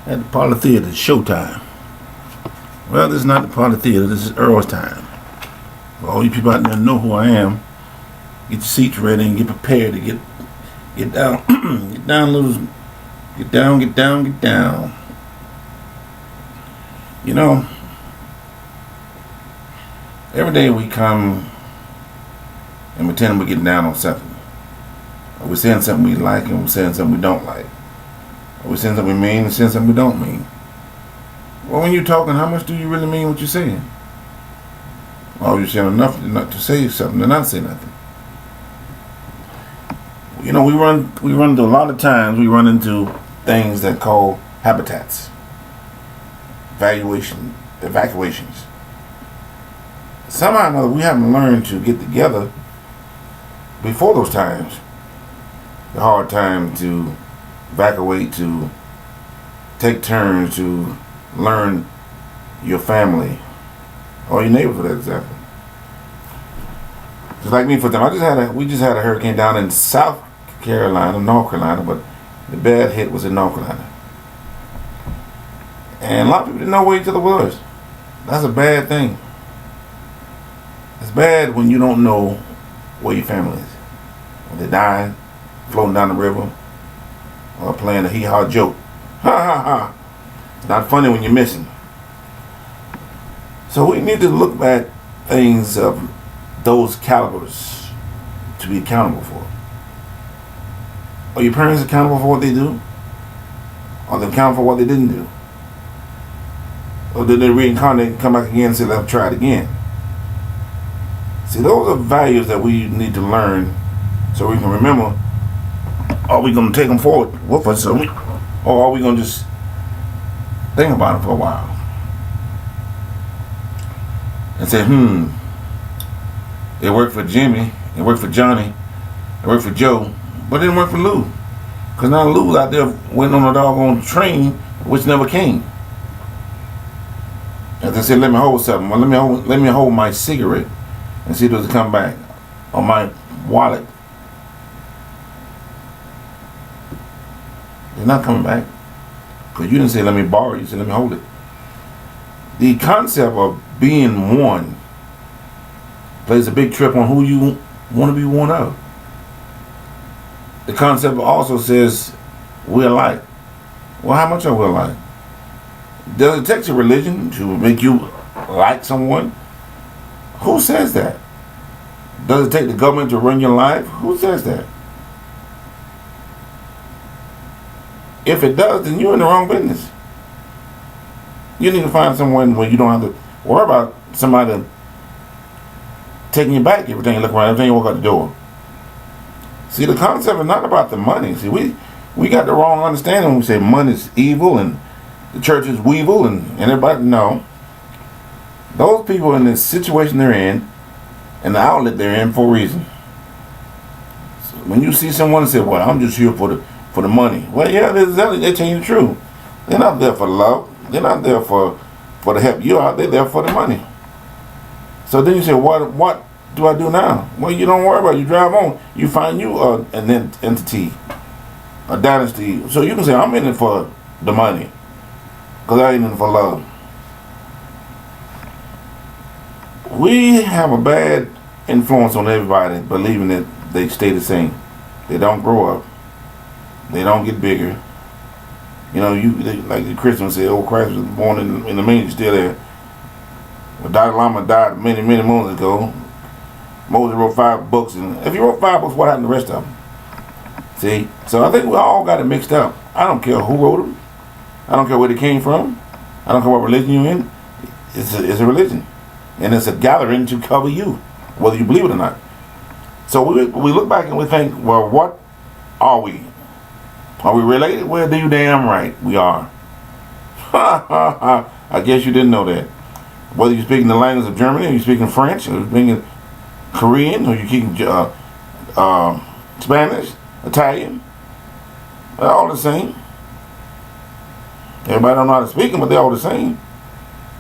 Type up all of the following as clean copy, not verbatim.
At the Parlor Theater, it's showtime. Well, this is not the Parlor Theater, this is Earl's time. For all you people out there know who I am, get your seats ready and get prepared to get down, get down, little, get down, get down, get down. You know, every day we come and pretend we're getting down on something. Or we're saying something we like and we're saying something we don't like. Or we're saying something we mean and saying something we don't mean. Well, when you're talking, how much do you really mean what you're saying? Or you're saying enough not to say something to not say nothing. You know, we run into a lot of times, we run into things that call habitats. Evacuations. Somehow or another, we haven't learned to get together before those times. The hard time to evacuate, to take turns, to learn your family or your neighbor, for that example. Just like me, for example, we just had a hurricane down in South Carolina, North Carolina, but the bad hit was in North Carolina. And a lot of people didn't know where each other was. That's a bad thing. It's bad when you don't know where your family is. When they're dying, floating down the river, or playing a hee-haw joke. Ha ha ha. It's not funny when you're missing. So we need to look at things of those calibers to be accountable for. Are your parents accountable for what they do? Are they accountable for what they didn't do? Or did they reincarnate and come back again and say, let's try it again? See, those are values that we need to learn so we can remember. Are we going to take them forward with us, or are we going to just think about them for a while and say, it worked for Jimmy, it worked for Johnny, it worked for Joe, but it didn't work for Lou. Because now Lou's out there waiting on a doggone train which never came. As I said, let me hold something. Well, let me hold my cigarette and see if it come back. Or my wallet. It's not coming back. Because you didn't say let me borrow it, you said let me hold it. The concept of being one plays a big trip on who you want to be one of. The concept also says we're alike. Well, how much are we alike? Does it take a religion to make you like someone? Who says that? Does it take the government to run your life? Who says that? If it does, then you're in the wrong business. You need to find someone where you don't have to worry about somebody taking you back every time you look around, every time you walk out the door. See, the concept is not about the money. See, we got the wrong understanding when we say money is evil and the church is weevil and everybody. No. Those people in the situation they're in and the outlet they're in for a reason. So when you see someone say, well, I'm just here for the money. Well, yeah, they're telling you the truth. They're not there for love. They're not there for to help you out. They're there for the money. So then you say, what do I do now? Well, you don't worry about it. You drive on. You find you an entity, a dynasty. So you can say, I'm in it for the money. Because I ain't in it for love. We have a bad influence on everybody believing that they stay the same. They don't grow up. They don't get bigger. You know, like the Christians say, old Christ was born in the manger, still there. Well, Dalai Lama died many, many moons ago. Moses wrote 5 books, and if he wrote 5 books, what happened to the rest of them? See? So I think we all got it mixed up. I don't care who wrote them. I don't care where they came from. I don't care what religion you're in. It's a religion. And it's a gathering to cover you, whether you believe it or not. So we look back and we think, well, what are we? Are we related? Well, you damn right we are. Ha ha ha. I guess you didn't know that. Whether you're speaking the language of Germany, or you're speaking French, or you're speaking Korean, or you're speaking Spanish, Italian, they're all the same. Everybody don't know how to speak them, but they're all the same.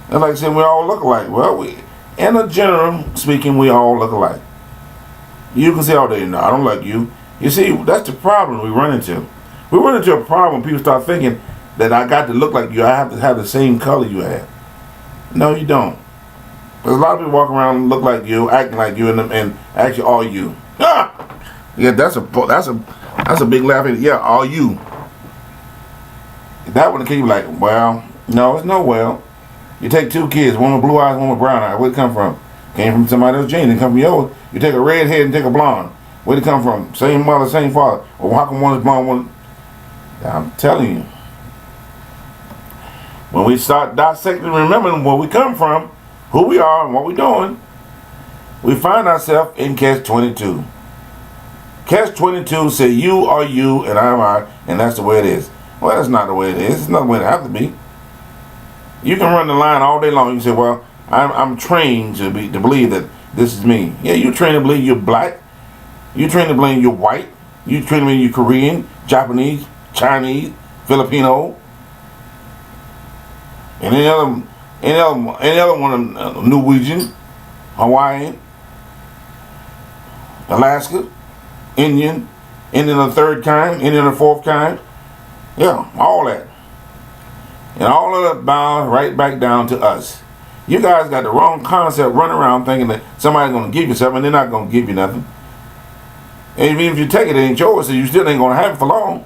And like I said, we all look alike. Well, in a general speaking, we all look alike. You can say all day, no, I don't like you. You see, that's the problem we run into. We run into a problem when people start thinking that I got to look like you, I have to have the same color you have. No, you don't. There's a lot of people walking around and look like you, acting like you, and actually all you. Ah! Yeah, that's a big laugh. Yeah, all you. That one came you like, well, no, it's no well. You take two kids, one with blue eyes, one with brown eyes. Where'd it come from? Came from somebody else's gene. It didn't come from yours. You take a redhead and take a blonde. Where'd it come from? Same mother, same father. Well, how come one is blonde, one? I'm telling you. When we start dissecting and remembering where we come from, who we are, and what we're doing, we find ourselves in catch-22. Catch-22 say you are you and I am I, and that's the way it is. Well, that's not the way it is. It's not the way it has to be. You can run the line all day long. You can say, well, I'm trained to believe that this is me. Yeah, you're trained to believe you're black. You're trained to believe you're white. You're trained to believe you're Korean, Japanese, Chinese, Filipino, and any other one, Norwegian, Hawaiian, Alaska, Indian of the third kind, Indian of the fourth kind. Yeah, all that. And all of that bound right back down to us. You guys got the wrong concept running around thinking that somebody's going to give you something and they're not going to give you nothing. And even if you take it, it ain't yours, so you still ain't going to have it for long.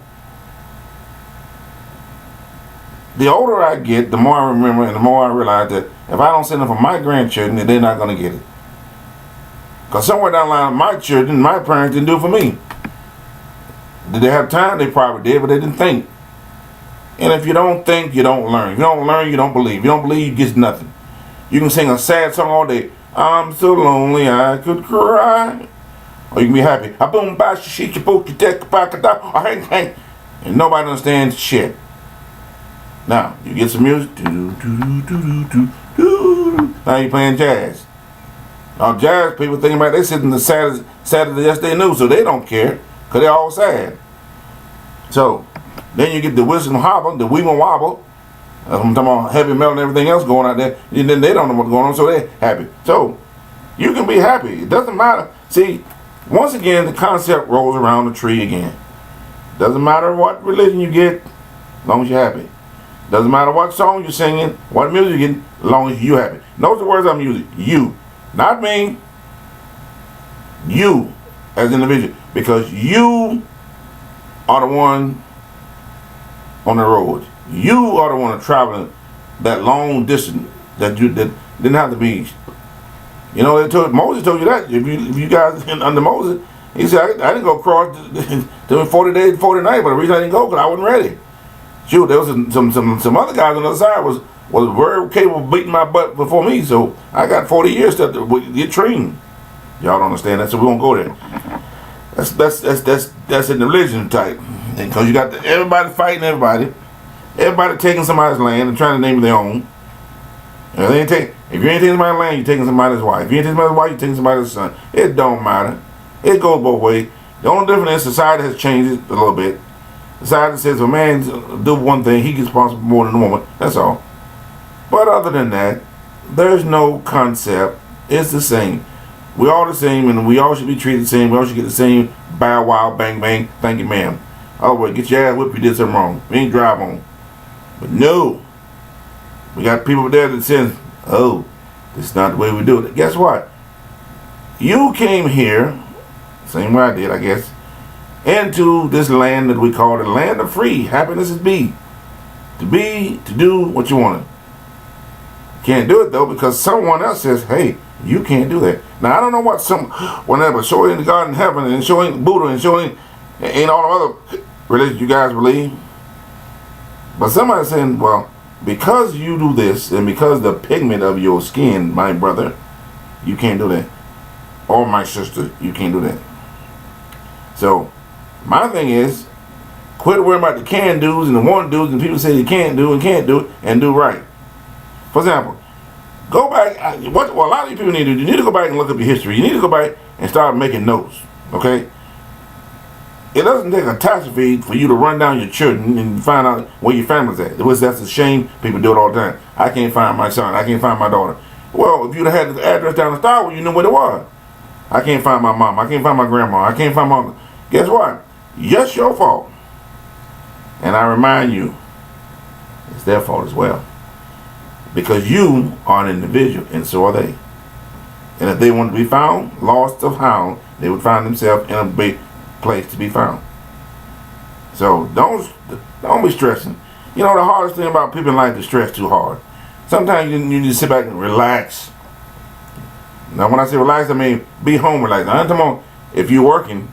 The older I get, the more I remember and the more I realize that if I don't send it for my grandchildren, then they're not going to get it. Because somewhere down the line, my children, my parents didn't do it for me. Did they have time? They probably did, but they didn't think. And if you don't think, you don't learn. If you don't learn, you don't believe. If you don't believe, you get nothing. You can sing a sad song all day. I'm so lonely I could cry. Or you can be happy. And nobody understands shit. Now, you get some music. Now you're playing jazz. Now jazz people thinking about they sitting the saddest yes they knew, so they don't care. Because they're all sad. So, then you get the Wilson Hobble, the Weeble Wobble. I'm talking about heavy metal and everything else going out there. And then they don't know what's going on, so they're happy. So, you can be happy. It doesn't matter. See, once again, the concept rolls around the tree again. Doesn't matter what religion you get, as long as you're happy. Doesn't matter what song you're singing, what music you're getting, as long as you're happy. Notice the words I'm using. You. Not me. You as an individual. Because you are the one on the road. You are the one traveling that long distance that didn't have to be. You know, Moses told you that. If you guys under Moses, he said, I didn't go across the 40 days, 40 nights, but the reason I didn't go because I wasn't ready. Shoot, there was some other guys on the other side was very capable of beating my butt before me, so I got 40 years to get trained. Y'all don't understand that, so we won't go there. That's in the religion type, because you got everybody fighting everybody taking somebody's land and trying to name it their own. And if you ain't taking somebody's land, you're taking somebody's wife. If you ain't taking somebody's wife, you're taking somebody's son. It don't matter. It goes both ways. The only difference is society has changed it a little bit. Society says if a man do one thing, he gets responsible for more than a woman. That's all. But other than that, there's no concept. It's the same. We're all the same, and we all should be treated the same. We all should get the same bow wow, bang bang, thank you ma'am. Otherwise, get your ass whipped if you did something wrong. We ain't drive on. But no. We got people there that says, oh, this is not the way we do it. Guess what? You came here, same way I did, I guess, into this land that we call the land of free. Happiness is be. To do what you want. Can't do it though because someone else says, hey, you can't do that. Now I don't know what whenever showing the God in heaven and showing Buddha and showing ain't all the other religions you guys believe. But somebody's saying, well, because you do this and because the pigment of your skin, my brother, you can't do that. Or my sister, you can't do that. So my thing is, quit worrying about the can do's and the won't do's and people say you can't do it and do right. For example, go back. What a lot of you people need to do, you need to go back and look up your history. You need to go back and start making notes. Okay? It doesn't take a catastrophe for you to run down your children and find out where your family's at. That's a shame. People do it all the time. I can't find my son. I can't find my daughter. Well, if you'd have had the address down the Star Wars, you knew what it was. I can't find my mom. I can't find my grandma. I can't find my... Guess what? Yes, your fault. And I remind you, It's their fault as well. Because you are an individual, and so are they. And if they want to be found, lost or found, they would find themselves in a big place to be found. So don't be stressing. You know, the hardest thing about people in life is stress too hard. Sometimes you need to sit back and relax. Now, when I say relax, I mean be home relaxed. I'm talking about if you're working,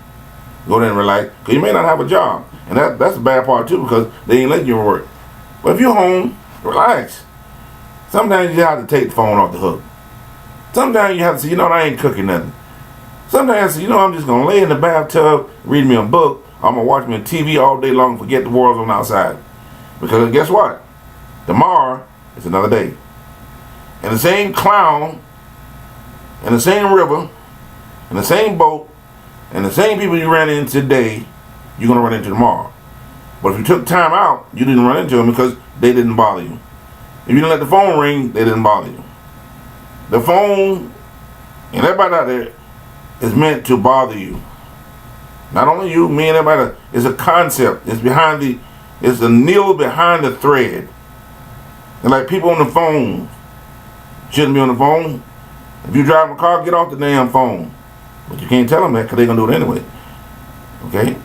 go there and relax, because you may not have a job. And that's the bad part too, because they ain't letting you work. But if you're home, relax. Sometimes you have to take the phone off the hook. Sometimes you have to say, you know, I ain't cooking nothing. Sometimes I say, you know, I'm just going to lay in the bathtub, read me a book. I'm going to watch me on TV all day long and forget the world's on outside. Because guess what? Tomorrow is another day. And the same clown, and the same river, and the same boat, and the same people you ran into today, you're going to run into tomorrow. But if you took time out, you didn't run into them because they didn't bother you. If you didn't let the phone ring, they didn't bother you. The phone and everybody out there is meant to bother you. Not only you, me and everybody. It's a concept. It's the needle behind the thread. And like people on the phone shouldn't be on the phone. If you drive a car, get off the damn phone. But you can't tell them that because they're going to do it anyway. Okay?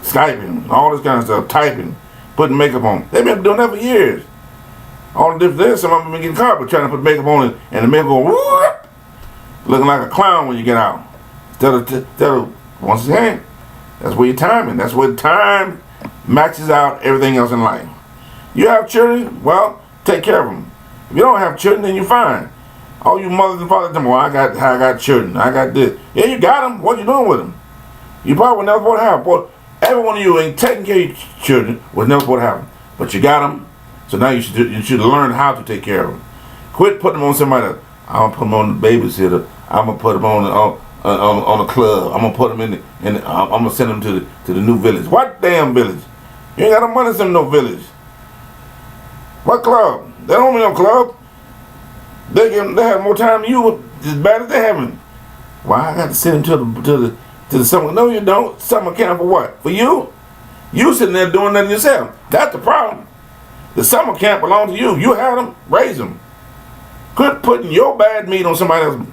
Skyping, all this kind of stuff, typing, putting makeup on. They've been doing that for years. All the different things, some of them been getting caught, but trying to put makeup on it, and the makeup going, whoop, looking like a clown when you get out. Instead of once again, that's where your timing. That's where time matches out everything else in life. You have children, well, take care of them. If you don't have children, then you're fine. All you mothers and fathers, well, I got children, I got this. Yeah, you got them. What you doing with them? You probably never supposed to have. Boy, every one of you ain't taking care of your children was never supposed to have them, but you got them. So now you should learn how to take care of them. Quit putting them on somebody else. I'm gonna put them on the babysitter. I'm gonna put them on a club. I'm gonna put them I'm gonna send them to the new village. What damn village? You ain't got no money to send them no village. What club? They don't mean no club. They have more time than you, as bad as they having. Why I got to send them to the summer? No, you don't. Summer camp for what? For you? You sitting there doing nothing yourself. That's the problem. The summer camp belongs to you. You had them, raise them. Quit putting your bad meat on somebody else.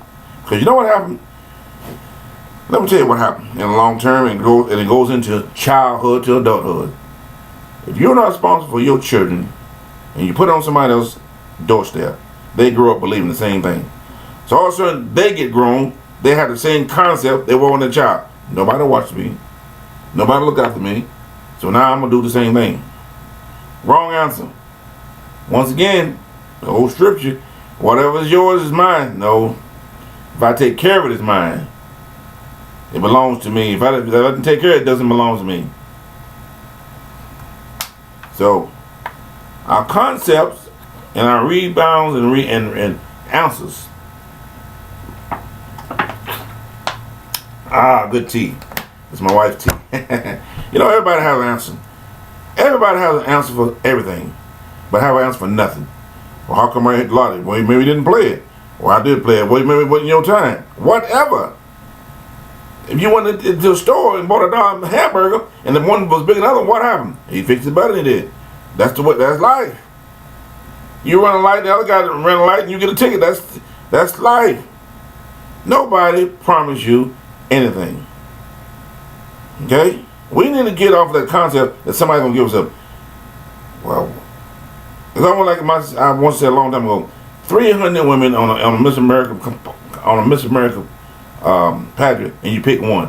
Because you know what happened? Let me tell you what happened in the long term, and it goes into childhood to adulthood. If you're not responsible for your children, and you put it on somebody else's doorstep, they grow up believing the same thing. So all of a sudden, they get grown, they have the same concept they were when they're a child. Nobody watched me. Nobody looked after me. So now I'm going to do the same thing. Wrong answer. Once again, the whole scripture, whatever is yours is mine. No. If I take care of it, it's mine. It belongs to me. If I didn't take care of it, it doesn't belong to me. So, our concepts and our rebounds and answers. Good tea. It's my wife's tea. You know, everybody has an answer. Everybody has an answer for everything, but have an answer for nothing. Well, how come I hit the lottery? Well, maybe you didn't play it. Well, I did play it. Well, maybe it wasn't your time. Whatever. If you went into the store and bought a hamburger and the one was big enough, what happened? He fixed it better than he did. That's life. You run a light, the other guy ran a light, and you get a ticket. That's life. Nobody promised you anything. Okay? We need to get off that concept that somebody's gonna give us a. Well, it's almost like I once said a long time ago. 300 women on a Miss America pageant, and you pick one.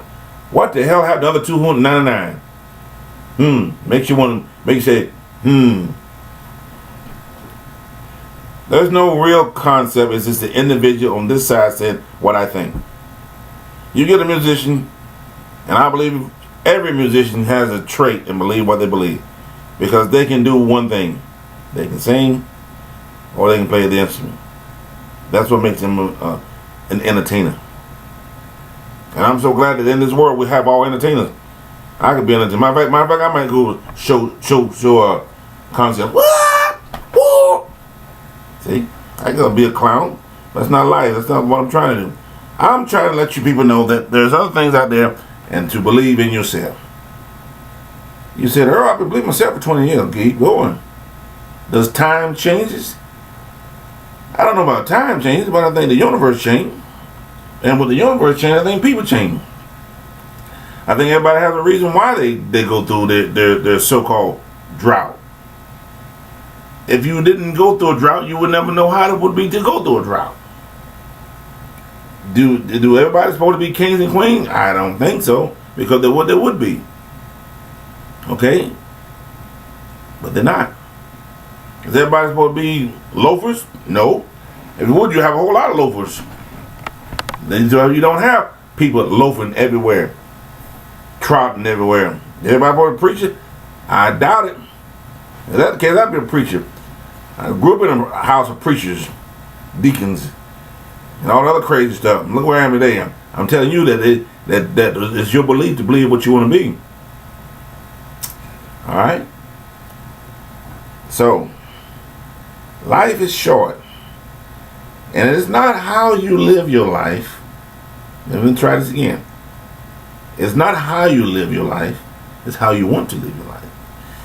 What the hell happened to the other 299? Makes you want to make you say, There's no real concept. It's just the individual on this side saying what I think. You get a musician, and I believe every musician has a trait and believe what they believe, because they can do one thing. They can sing, or they can play the instrument. That's what makes them an entertainer. And I'm so glad that in this world we have all entertainers. I could be an entertainer. Matter of fact, I might go show a concept. What? See, I gotta be a clown. That's not life. That's not what I'm trying to do. I'm trying to let you people know that there's other things out there, and to believe in yourself. You said, Earl, I've been believing myself for 20 years. Keep going. Does time changes? I don't know about time changes, but I think the universe changed. And with the universe change, I think people change. I think everybody has a reason why they go through their so-called drought. If you didn't go through a drought, you would never know how it would be to go through a drought. Do everybody supposed to be kings and queens? I don't think so, because there would be. Okay? But they're not. Is everybody supposed to be loafers? No. If you would, you have a whole lot of loafers. Then you don't have people loafing everywhere, trotting everywhere. Everybody supposed to preach it? I doubt it. If that's the case, I'd be a preacher. I grew up in a house of preachers, deacons, and all the other crazy stuff. Look where I am today. I'm telling you that it's your belief to believe what you want to be. All right? So, life is short. And it's not how you live your life. Let me try this again. It's not how you live your life. It's how you want to live your life.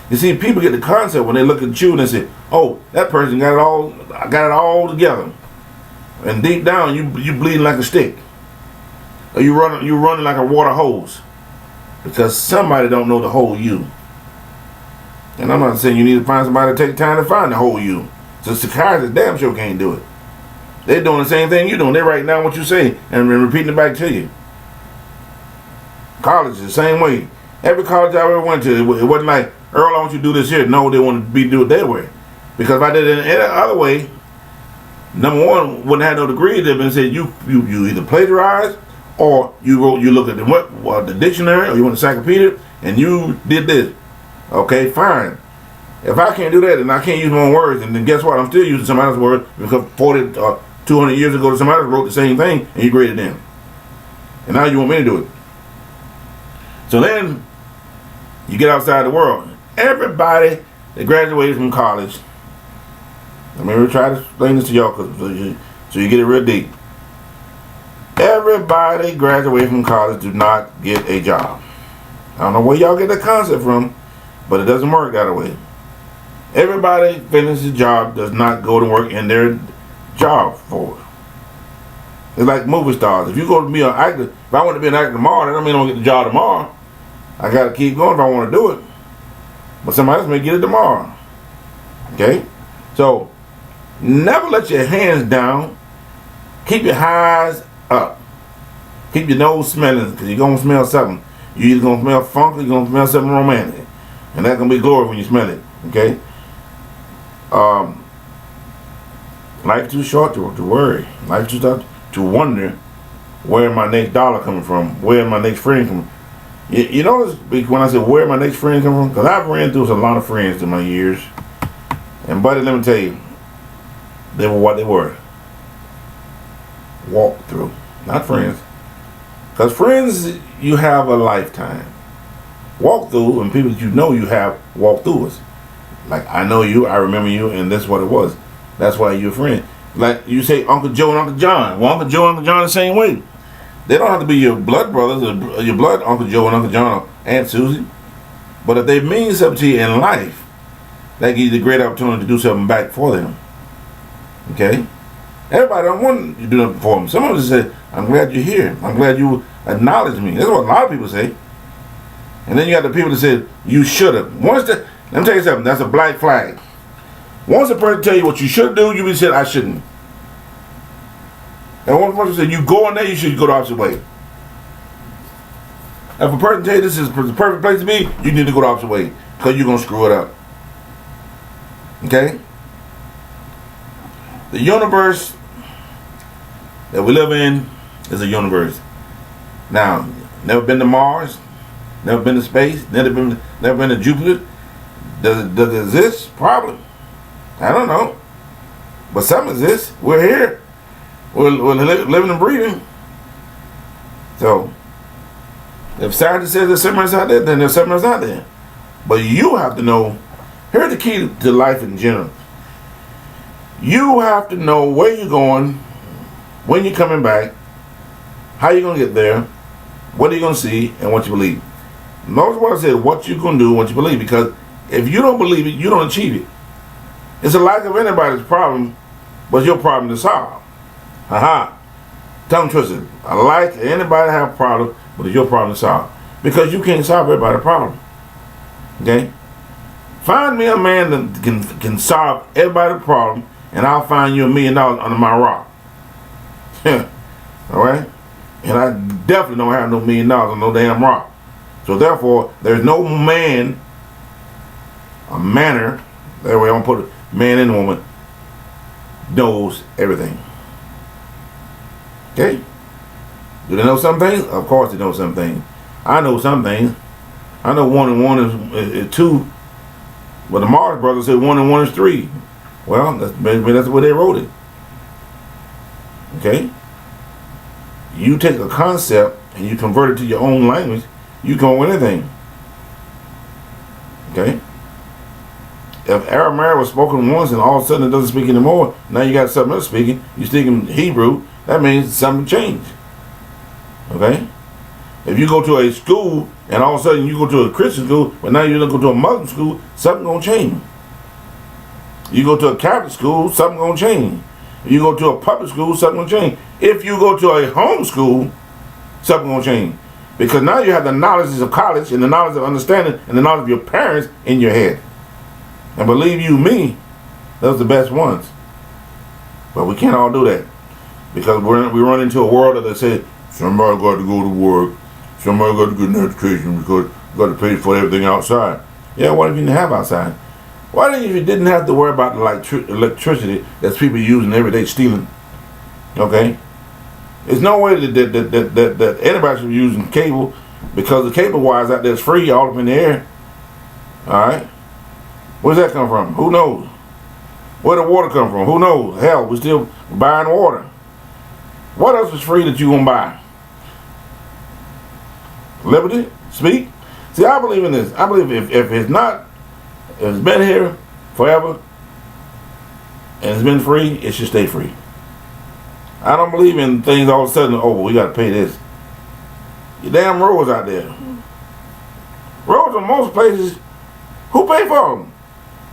You see, people get the concept when they look at you and they say, "Oh, that person got it all together," and deep down you bleeding like a stick, or you running like a water hose, because somebody don't know the whole you. And I'm not saying you need to find somebody to take time to find the whole you. So psychiatrists damn sure can't do it. They're doing the same thing you're doing. They're writing down what you say and repeating it back to you. College is the same way. Every college I ever went to, it wasn't like, "Earl, I want you to do this here." No, they want to do it their way. Because if I did it any other way, number one, wouldn't have no degree. They've been said you either plagiarized, or you look at the dictionary, or you went to encyclopedia and you did this. Okay, fine. If I can't do that, then I can't use my own words, and then guess what? I'm still using somebody else's words, because 40 or 200 years ago, somebody else wrote the same thing and you graded them. And now you want me to do it. So then you get outside the world. Everybody that graduated from college, let me try to explain this to y'all so you get it real deep. Everybody graduated from college do not get a job. I don't know where y'all get that concept from, but it doesn't work that way. Everybody finishes a job does not go to work in their job for it. It's like movie stars. If you go to be an actor, if I want to be an actor tomorrow, that don't mean I don't get the job tomorrow. I got to keep going if I want to do it. But somebody else may get it tomorrow. Okay? So, never let your hands down. Keep your eyes up. Keep your nose smelling, because you're going to smell something. You're either going to smell funky, or you're going to smell something romantic. And that's going to be glory when you smell it. Okay? Life too short to worry. Life too short to wonder where my next dollar coming from, where my next friend coming from. You notice when I say where my next friend coming from, because I've ran through a lot of friends in my years, and buddy, let me tell you, they were what they were. Walk through, not friends. Because friends, you have a lifetime. Walk through, and people that you know you have walked through us. Like, I know you, I remember you, and that's what it was. That's why you're a friend. Like you say Uncle Joe and Uncle John. Well, Uncle Joe and Uncle John the same way. They don't have to be your blood brothers or your blood Uncle Joe and Uncle John or Aunt Susie. But if they mean something to you in life, that gives you the great opportunity to do something back for them. Okay? Everybody don't want you to do nothing for them. Some of them say, "I'm glad you're here. I'm glad you acknowledge me." That's what a lot of people say. And then you got the people that say, "You should have." Let me tell you something. That's a black flag. Once a person tell you what you should do, you be said, "I shouldn't." And one person said, "You go in there, you should go the opposite way." If a person tell you this is the perfect place to be, you need to go the opposite way, because you're going to screw it up. Okay? The universe that we live in is a universe. Now, never been to Mars, never been to space, never been to Jupiter. Does it exist? Probably. I don't know. But something exists. We're here. We're living and breathing. So, if scientists say there's something else out there, then there's something else out there. But you have to know, here's the key to life in general. You have to know where you're going, when you're coming back, how you're going to get there, what are you going to see, and what you believe. Notice what I said, what you're going to do, what you believe. Because if you don't believe it, you don't achieve it. It's a lack of anybody's problem, but your problem to solve. Haha. Tongue twisted. I like anybody have a problem, but it's your problem to solve. Because you can't solve everybody's problem. Okay? Find me a man that can solve everybody's problem, and I'll find you $1 million under my rock. Alright? And I definitely don't have no $1 million on no damn rock. So therefore, there's no man, a manner, that way I'm gonna put it, man and woman, knows everything. Okay? Do they know some things? Of course they know some things. I know some things. I know 1 and 1 is 2. But the Mars brothers said 1 and 1 is 3. Well, that's the way they wrote it. Okay? You take a concept and you convert it to your own language, you can with anything. Okay? If Aramaic was spoken once and all of a sudden it doesn't speak anymore, now you got something else speaking, you're speaking Hebrew, that means something changed. Okay? If you go to a school and all of a sudden you go to a Christian school, but now you don't go to a Muslim school, something gonna change. You go to a Catholic school, something gonna change. If you go to a public school, something gonna change. If you go to a home school, something gonna change. Because now you have the knowledge of college and the knowledge of understanding and the knowledge of your parents in your head. And believe you me, those are the best ones. But we can't all do that. Because we run into a world that they say, somebody got to go to work, somebody got to get an education because you got to pay for everything outside. Yeah, what if you didn't have outside? What if you didn't have to worry about the electricity that people using every day stealing? Okay? There's no way that anybody should be using cable because the cable wires out there is free all up in the air. Alright? Where's that come from? Who knows? Where the water come from? Who knows? Hell, we're still buying water. What else is free that you gonna buy? Liberty? Speak? See, I believe in this. I believe if it's not, if it's been here forever and it's been free, it should stay free. I don't believe in things all of a sudden, oh, well, we gotta pay this. Your damn roads out there. Roads in most places, who pay for them?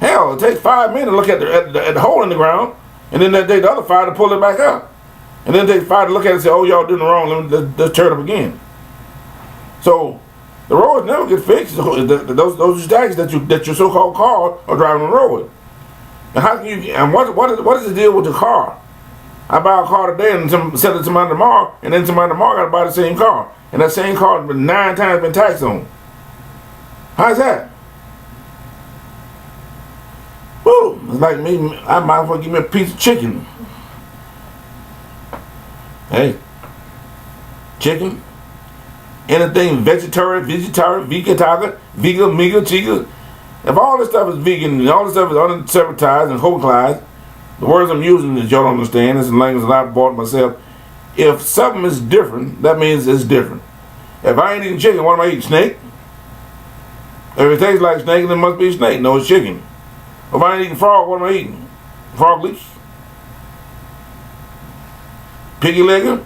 Hell, it takes 5 minutes to look at the hole in the ground, and then they take the other 5 to pull it back up. And then they try to look at it and say, oh, y'all doing it wrong, let's turn it up again. So, the roads never get fixed. Those stacks that your so-called car are driving on the road. And how can you, and what is the deal with the car? I buy a car today and sell it to somebody tomorrow, and then somebody tomorrow got to buy the same car. And that same car has been 9 times been taxed on. How's that? Woo, it's like me, I might as well give me a piece of chicken. Hey, chicken, anything vegetarian, vegan, mega, chica. If all this stuff is vegan and all this stuff is unseparatized and hocalized, the words I'm using that y'all don't understand, this is language that I've bought myself. If something is different, that means it's different. If I ain't eating chicken, what am I eating? Snake? If it tastes like snake, then it must be snake. No, it's chicken. If I ain't eating frog, what am I eating? Frog leaf? Piggy legger?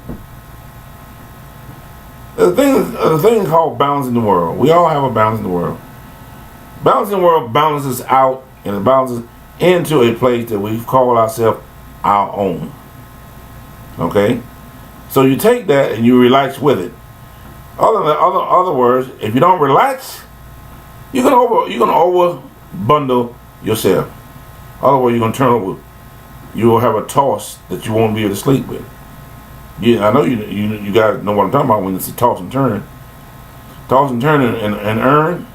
There's a thing called balance in the world. We all have a balance in the world. Balance in the world balances out and it balances into a place that we call ourselves our own. Okay? So you take that and you relax with it. Other words, if you don't relax, you're gonna over bundle yourself. Otherwise, you're gonna turn over. You will have a toss that you won't be able to sleep with. Yeah, I know you guys know what I'm talking about when it's a toss and turn. Toss and turn and earn.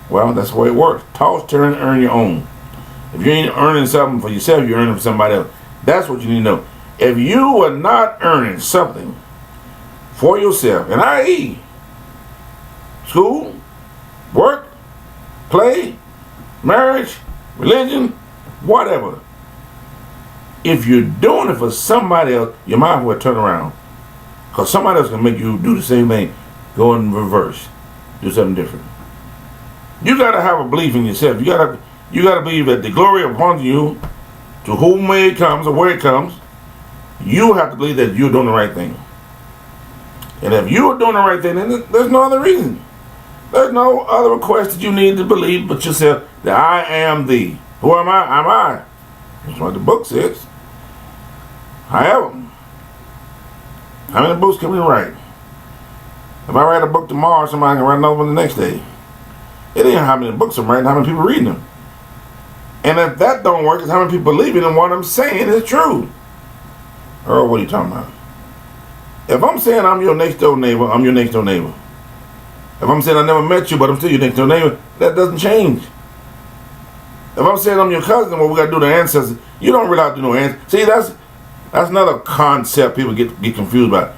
Well, that's the way it works. Toss, turn, and earn your own. If you ain't earning something for yourself, you're earning for somebody else. That's what you need to know. If you are not earning something for yourself, and i.e., school, work, play, marriage, religion, whatever. If you're doing it for somebody else, you might as well turn around. Because somebody else can make you do the same thing. Go in reverse. Do something different. You got to have a belief in yourself. You got to believe that the glory upon you, to whom it comes or where it comes, you have to believe that you're doing the right thing. And if you're doing the right thing, then there's no other reason. There's no other request that you need to believe but yourself that I am thee. Who am I? I'm I. That's what the book says. However, how many books can we write? If I write a book tomorrow, somebody can write another one the next day. It ain't how many books I'm writing, how many people reading them. And if that don't work, it's how many people believe in what I'm saying is true. Earl, what are you talking about? If I'm saying I'm your next door neighbor, I'm your next door neighbor. If I'm saying I never met you, but I'm still your next door neighbor, that doesn't change. If I'm saying I'm your cousin, well, we got to do the ancestors. You don't really have to do no ancestors. See, that's another concept people get confused about.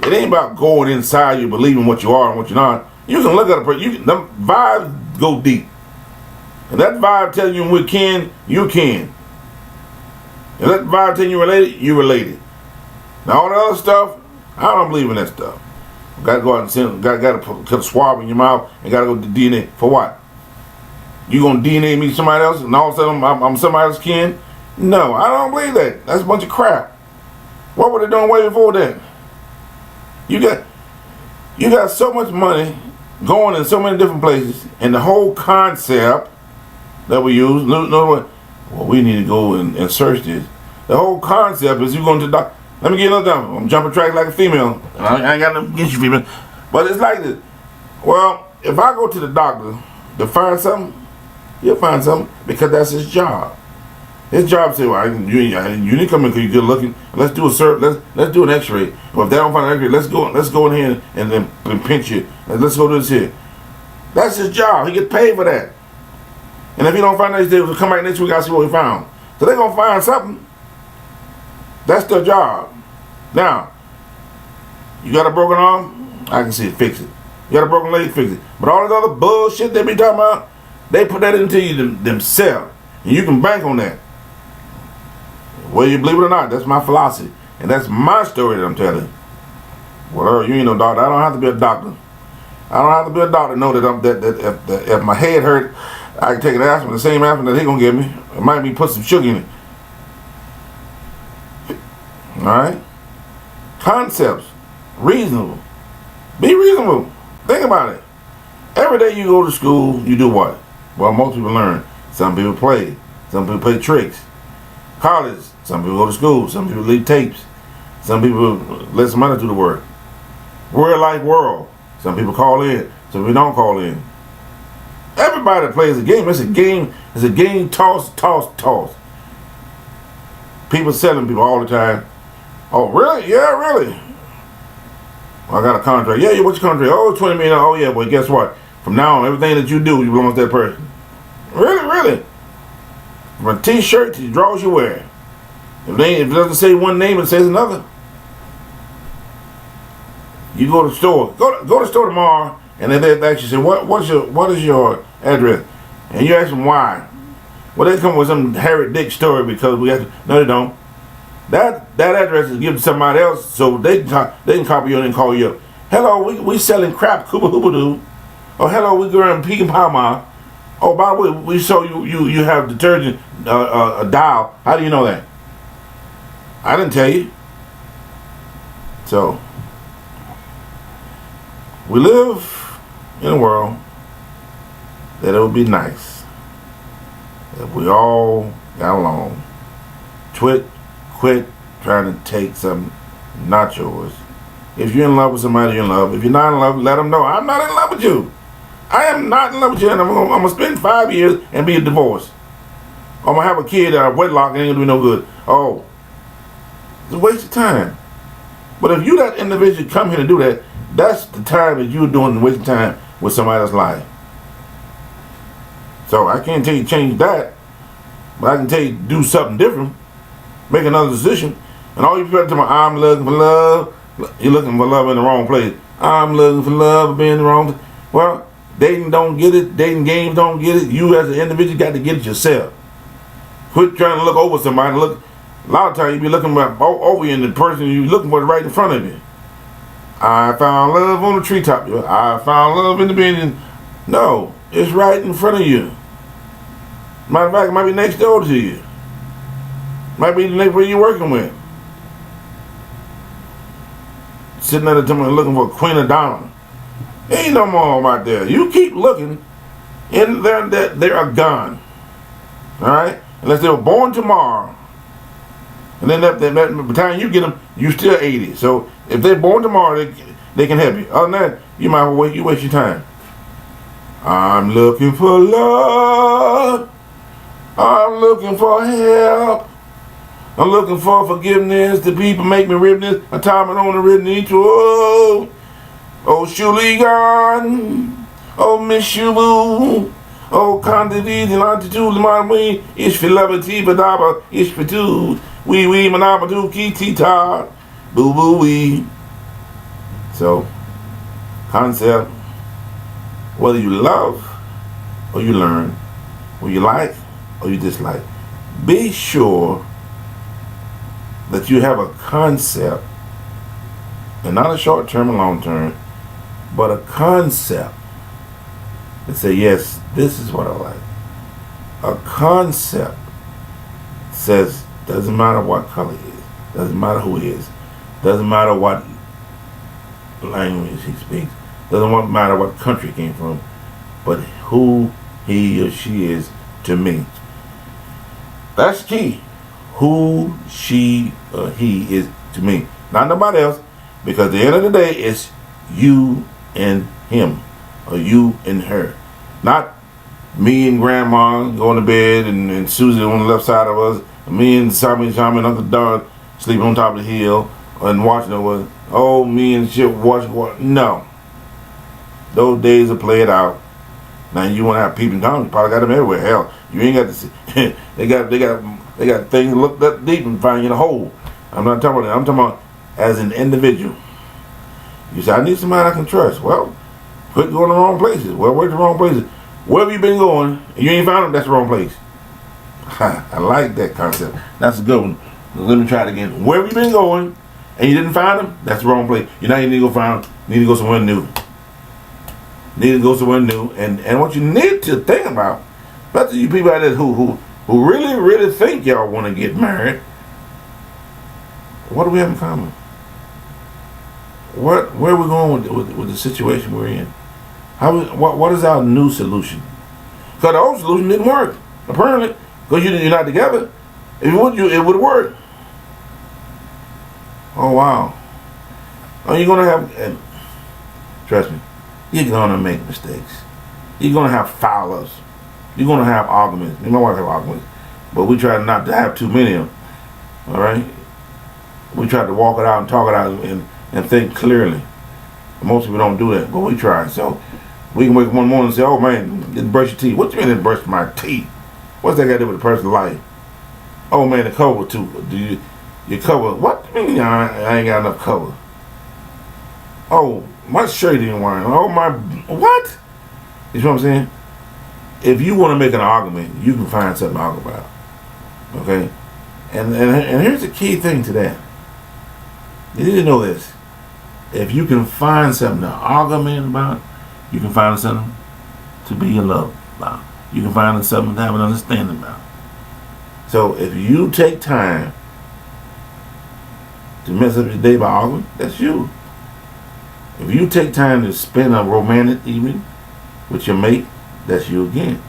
It ain't about going inside you, believing what you are and what you're not. You can look at a person. Them vibes go deep. And that vibe telling you we can, you can. And that vibe telling you related, you related. Now all the other stuff, I don't believe in that stuff. Got to go out and send, got to put a swab in your mouth and got to go to DNA for what? You gonna DNA me somebody else and all of a sudden I'm somebody else's kin? No, I don't believe that. That's a bunch of crap. What were they doing way before that? You got so much money going in so many different places, and the whole concept that we use, well, we need to go and search this. The whole concept is you going to the doctor. Let me get another example. I'm jumping track like a female. I ain't got nothing against you female. But it's like this. Well, if I go to the doctor to find something, he'll find something because that's his job. His job says, well, you need to come in because you're good looking. Let's do let's do an x-ray. Well, if they don't find an x-ray, let's go in here and then pinch you. Let's go do this here. That's his job. He gets paid for that. And if he don't find that, he'll come back next week, I'll see what he found. So they're going to find something. That's their job. Now, you got a broken arm? I can see it, fix it. You got a broken leg? Fix it. But all this other bullshit they be talking about, they put that into you themselves. And you can bank on that. Whether you believe it or not, that's my philosophy. And that's my story that I'm telling. Well, you ain't no doctor. I don't have to be a doctor. I don't have to be a doctor to know that if my head hurt, I can take an aspirin, the same aspirin that he gonna give me. It might be put some sugar in it. Alright? Concepts. Reasonable. Be reasonable. Think about it. Every day you go to school, you do what? Well, most people learn. Some people play. Some people play tricks. College. Some people go to school. Some people leave tapes. Some people let somebody do the work. Real life world. Some people call in. Some people don't call in. Everybody plays a game. It's a game. It's a game. Toss. People selling people all the time. Oh, really? Yeah, really. Well, I got a contract. Yeah, what's your contract? Oh, $20 million. Oh, yeah. Well, guess what? From now on, everything that you do, you belong to that person. Really. From a t-shirt to the drawers you wear. If it doesn't say one name, it says another. You go to the store. Go to the store tomorrow, and then they actually say, what is your address? And you ask them why. Well, they come up with some Harry Dick story because we have to. No, they don't. That address is given to somebody else, so they can copy you and call you up. Hello, we selling crap, Cuba Hooba Doo. Oh, hello, we growing Pekin Palma. Oh, by the way, we saw you have detergent a dial. How do you know that? I didn't tell you. So we live in a world that it would be nice if we all got along. Quit trying to take something not yours. If you're in love with somebody, you're in love. If you're not in love, let them know. I'm not in love with you. I am not in love with you, and I'm gonna spend 5 years and be a divorce. I'm gonna have a kid out of wedlock and ain't gonna do no good. Oh, it's a waste of time. But if you that individual come here to do that, that's the time that you're doing waste of time with somebody else's life. So I can't tell you change that, but I can tell you do something different, make another decision. And all you people tell me, I'm looking for love. You're looking for love in the wrong place. I'm looking for love, being in the wrong place. Well, dating don't get it. Dating games don't get it. You as an individual got to get it yourself. Quit trying to look over somebody. Look. A lot of times you be looking over you, and the person you're looking for is right in front of you. I found love on the treetop. I found love in the building. No, it's right in front of you. Matter of fact, it might be next door to you. Might be the neighbor you're working with. Sitting at the time looking for Queen Adonna. Ain't no more of them out there. You keep looking, and they're gone. All right. unless they were born tomorrow. And then by the time you get them, you still 80. So if they're born tomorrow, they can help you. Other than that, you might well waste your time. I'm looking for love. I'm looking for help. I'm looking for forgiveness. The people make me ribbon. A time and on the written each. Oh, Shuligan. Oh, Miss Shubu. Oh, Candidate and Altitude, my way. Ish for levity, badaba. Ish for two. Wee wee, manabadu, kitita. Boo boo wee. So, concept. Whether you love or you learn, or you like or you dislike, be sure that you have a concept, and not a short term or long term, but a concept that say, yes, this is what I like. A concept says, doesn't matter what color he is, doesn't matter who he is, doesn't matter what language he speaks, doesn't matter what country he came from, but who he or she is to me. That's key. Who she or he is to me. Not nobody else. Because at the end of the day, it's you and him. Or you and her. Not me and grandma going to bed and Susie on the left side of us. Me and Sammy and Uncle Don sleeping on top of the hill and watching it. Oh, me and shit watching. No. Those days are played out. Now you want to have peeping Tom, you probably got them everywhere. Hell, you ain't got to see. they got things that look that deep and find you in a hole. I'm not talking about that. I'm talking about as an individual. You say, I need somebody I can trust. Well, quit going to the wrong places. Well, where's the wrong places? Wherever you been going, and you ain't found them, that's the wrong place. I like that concept. That's a good one. Let me try it again. Wherever you been going, and you didn't find them, that's the wrong place. You know you need to go find them. You need to go somewhere new. And what you need to think about, especially you people out there who really think y'all want to get married, what do we have in common? Where are we going with the situation we're in? What is our new solution? Because the old solution didn't work, apparently, because you're not together. If it would work. Oh wow! Are you gonna have? And trust me. You're gonna make mistakes. You're gonna have foul-ups. You're gonna have arguments. Me and my wife have arguments, but we try not to have too many of them. All right. We try to walk it out and talk it out and think clearly. Most people don't do that, but we try. So we can wake up one morning and say, "Oh man, didn't brush your teeth." What do you mean didn't brush my teeth? What's that got to do with a person's life? Oh man, the cover too. You cover? What do you mean I ain't got enough cover? Oh. My shirt ain't wearing. Oh my, what? You know what I'm saying? If you want to make an argument, you can find something to argue about. Okay? And here's the key thing to that. You need to know this. If you can find something to argue about, you can find something to be in love about. You can find something to have an understanding about. So if you take time to mess up your day by arguing, that's you. If you take time to spend a romantic evening with your mate, that's you again.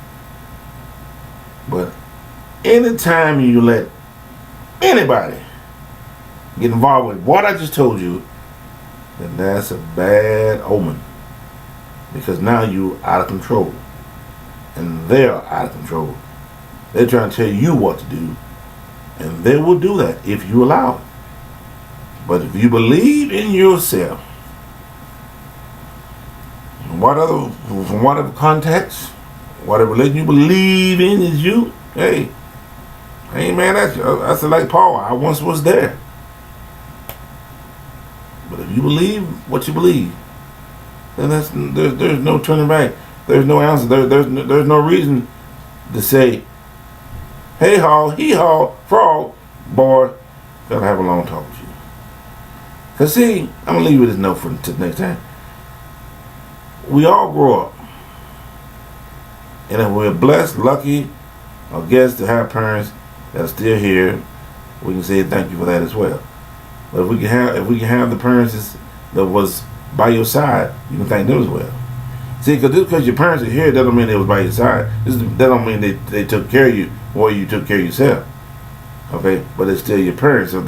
But anytime you let anybody get involved with what I just told you, then that's a bad omen. Because now you're out of control. And they're out of control. They're trying to tell you what to do. And they will do that if you allow it. But if you believe in yourself, from whatever context, whatever religion you believe in is you, hey man, that's like Paul, I once was there. But if you believe what you believe, then there's no turning back. There's no answer. There's no reason to say, hey haw, hee haw, frog, boy, gotta have a long talk with you. Cause see, I'm gonna leave you with this note for next time. We all grow up. And if we're blessed, lucky, or guessed to have parents that are still here, we can say thank you for that as well. But if we can have the parents that was by your side, you can thank them as well. See, because your parents are here, that don't mean they was by your side. That don't mean they took care of you or you took care of yourself. Okay, but it's still your parents, so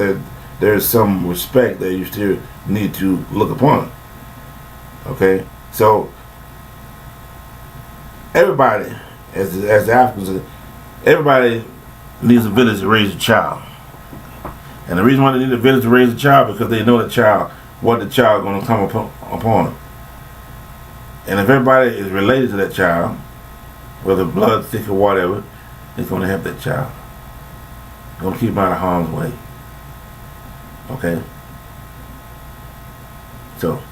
there's some respect that you still need to look upon. Okay, so everybody, as the Africans, everybody needs a village to raise a child. And the reason why they need a village to raise a child because they know what the child is going to come upon them. And if everybody is related to that child, whether blood, thick, or whatever, it's going to help that child. It's going to keep them out of harm's way. Okay? So,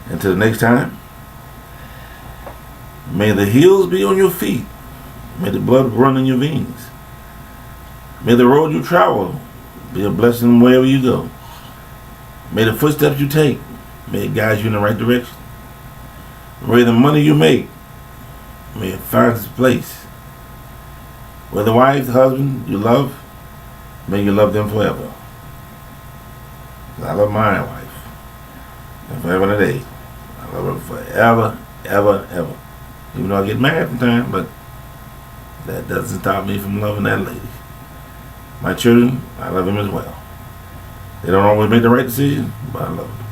until the next time, may the heels be on your feet. May the blood run in your veins. May the road you travel be a blessing wherever you go. May the footsteps you take, may it guide you in the right direction. May the money you make, may it find its place. Whether the wife, the husband you love, may you love them forever. I love my wife. And forever and a day. I love her forever, ever, ever. Even though I get mad from time, but that doesn't stop me from loving that lady. My children, I love them as well. They don't always make the right decision, but I love them.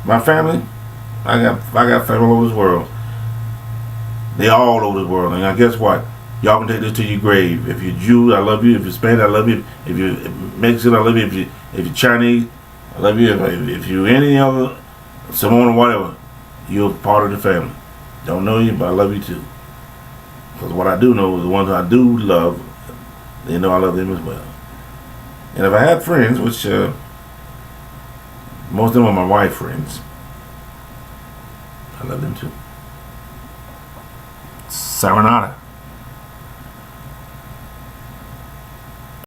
My family, I got family all over this world. They all over this world. And now guess what? Y'all can take this to your grave. If you're Jew, I love you. If you're Spanish, I love you. If you're Mexican, I love you. If you're Chinese, I love you. If you're any other Samoan or whatever, you're part of the family. Don't know you, but I love you too. Because what I do know is the ones I do love, they know I love them as well. And if I had friends, which most of them are my wife friends, I love them too. Sayonara.